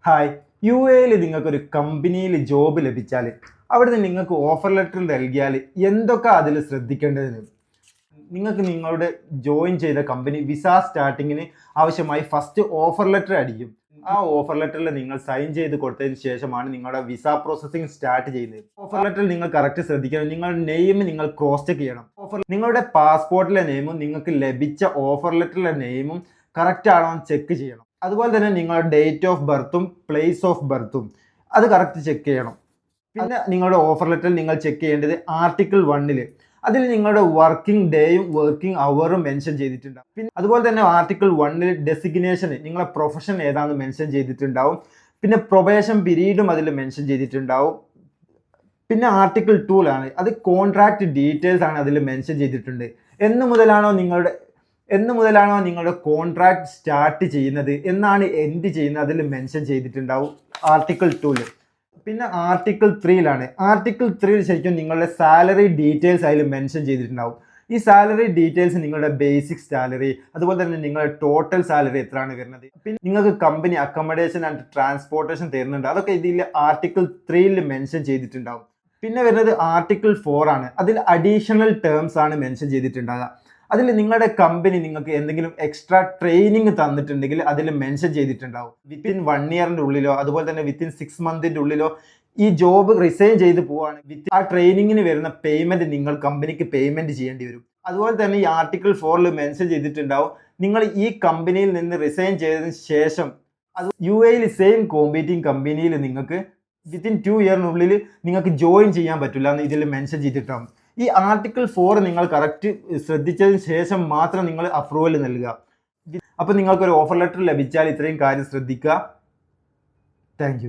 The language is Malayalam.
ഹായ്, UAE നിങ്ങൾക്കൊരു കമ്പനിയിൽ ജോബ് ലഭിച്ചാൽ അവിടുന്ന് നിങ്ങൾക്ക് ഓഫർ ലെറ്റർ നൽകിയാൽ എന്തൊക്കെ അതിൽ ശ്രദ്ധിക്കേണ്ടതെന്ന് നിങ്ങൾക്ക് നിങ്ങളുടെ ജോയിൻ ചെയ്ത കമ്പനി വിസ സ്റ്റാർട്ടിങ്ങിന് ആവശ്യമായി ഫസ്റ്റ് ഓഫർ ലെറ്റർ അടിക്കും. ആ ഓഫർ ലെറ്ററിൽ നിങ്ങൾ സൈൻ ചെയ്ത് കൊടുത്തതിന് ശേഷമാണ് നിങ്ങളുടെ വിസ പ്രോസസ്സിംഗ് സ്റ്റാർട്ട് ചെയ്യുന്നത്. ഓഫർ ലെറ്ററിൽ നിങ്ങൾ കറക്റ്റ് ശ്രദ്ധിക്കണം. നിങ്ങളുടെ നെയിം നിങ്ങൾ ക്രോസ് ചെക്ക് ചെയ്യണം. നിങ്ങളുടെ പാസ്പോർട്ടിലെ നെയിമും നിങ്ങൾക്ക് ലഭിച്ച ഓഫർ ലെറ്ററിലെ നെയിമും കറക്റ്റ് ആണോ എന്ന് ചെക്ക് ചെയ്യണം. അതുപോലെ തന്നെ നിങ്ങളുടെ ഡേറ്റ് ഓഫ് ബർത്തും പ്ലേസ് ഓഫ് ബർത്തും അത് കറക്റ്റ് ചെക്ക് ചെയ്യണം. പിന്നെ നിങ്ങളുടെ ഓഫർ ലെറ്ററിൽ നിങ്ങൾ ചെക്ക് ചെയ്യേണ്ടത് ആർട്ടിക്കിൾ 1 അതിൽ നിങ്ങളുടെ വർക്കിംഗ് ഡേയും വർക്കിംഗ് അവറും മെൻഷൻ ചെയ്തിട്ടുണ്ടാവും. പിന്നെ അതുപോലെ തന്നെ ആർട്ടിക്കിൾ 1 ഡെസിഗ്നേഷൻ നിങ്ങളുടെ പ്രൊഫഷൻ ഏതാണെന്ന് മെൻഷൻ ചെയ്തിട്ടുണ്ടാവും. പിന്നെ പ്രൊബേഷൻ പീരീഡും അതിൽ മെൻഷൻ ചെയ്തിട്ടുണ്ടാവും. പിന്നെ ആർട്ടിക്കിൾ 2 അത് കോൺട്രാക്ട് ഡീറ്റെയിൽസ് ആണ് അതിൽ മെൻഷൻ ചെയ്തിട്ടുണ്ട്. എന്ന് മുതലാണോ നിങ്ങളുടെ കോൺട്രാക്ട് സ്റ്റാർട്ട് ചെയ്യുന്നത്, എന്നാണ് എൻഡ് ചെയ്യുന്നത് അതിൽ മെൻഷൻ ചെയ്തിട്ടുണ്ടാവും ആർട്ടിക്കിൾ 2. പിന്നെ ആർട്ടിക്കിൾ 3 ആർട്ടിക്കിൾ 3 ശരിക്കും നിങ്ങളുടെ സാലറി ഡീറ്റെയിൽസ് അതിൽ മെൻഷൻ ചെയ്തിട്ടുണ്ടാവും. ഈ സാലറി ഡീറ്റെയിൽസ് നിങ്ങളുടെ ബേസിക് സാലറി, അതുപോലെ തന്നെ നിങ്ങളുടെ ടോട്ടൽ സാലറി എത്രയാണ് വരുന്നത്, പിന്നെ നിങ്ങൾക്ക് കമ്പനി അക്കോമഡേഷൻ ആൻഡ് ട്രാൻസ്പോർട്ടേഷൻ തരുന്നുണ്ട്, അതൊക്കെ ഇതിൽ ആർട്ടിക്കിൾ 3 മെൻഷൻ ചെയ്തിട്ടുണ്ടാവും. പിന്നെ വരുന്നത് ആർട്ടിക്കിൾ 4 അതിൽ അഡീഷണൽ ടേംസ് ആണ് മെൻഷൻ ചെയ്തിട്ടുണ്ടാകുക. അതിൽ നിങ്ങളുടെ കമ്പനി നിങ്ങൾക്ക് എന്തെങ്കിലും എക്സ്ട്രാ ട്രെയിനിങ് തന്നിട്ടുണ്ടെങ്കിൽ അതിൽ മെൻഷൻ ചെയ്തിട്ടുണ്ടാവും. വിത്തിൻ 1 ഇയറിൻ്റെ ഉള്ളിലോ അതുപോലെ തന്നെ വിത്തിൻ 6 മന്തിൻ്റെ ഉള്ളിലോ ഈ ജോബ് റിസൈൻ ചെയ്ത് പോവുകയാണ്, ആ ട്രെയിനിങ്ങിന് വരുന്ന പേയ്മെൻറ്റ് നിങ്ങൾ കമ്പനിക്ക് പേയ്മെൻറ്റ് ചെയ്യേണ്ടി വരും. അതുപോലെ തന്നെ ഈ ആർട്ടിക്കിൾ 4 മെൻഷൻ ചെയ്തിട്ടുണ്ടാവും നിങ്ങൾ ഈ കമ്പനിയിൽ നിന്ന് റിസൈൻ ചെയ്തതിന് ശേഷം അത് UAE സെയിം കോമ്പീറ്റിംഗ് കമ്പനിയിൽ നിങ്ങൾക്ക് വിത്തിൻ 2 ഇയറിനുള്ളിൽ നിങ്ങൾക്ക് ജോയിൻ ചെയ്യാൻ പറ്റില്ല എന്ന് ഇതിൽ മെൻഷൻ ചെയ്തിട്ടുണ്ടാവും. ഈ ആർട്ടിക്കിൾ 4 നിങ്ങൾ കറക്റ്റ് ശ്രദ്ധിച്ചതിന് ശേഷം മാത്രം നിങ്ങൾ അപ്രൂവൽ നൽകുക. അപ്പോൾ നിങ്ങൾക്കൊരു ഓഫർ ലെറ്റർ ലഭിച്ചാൽ ഇത്രയും കാര്യം ശ്രദ്ധിക്കുക. താങ്ക്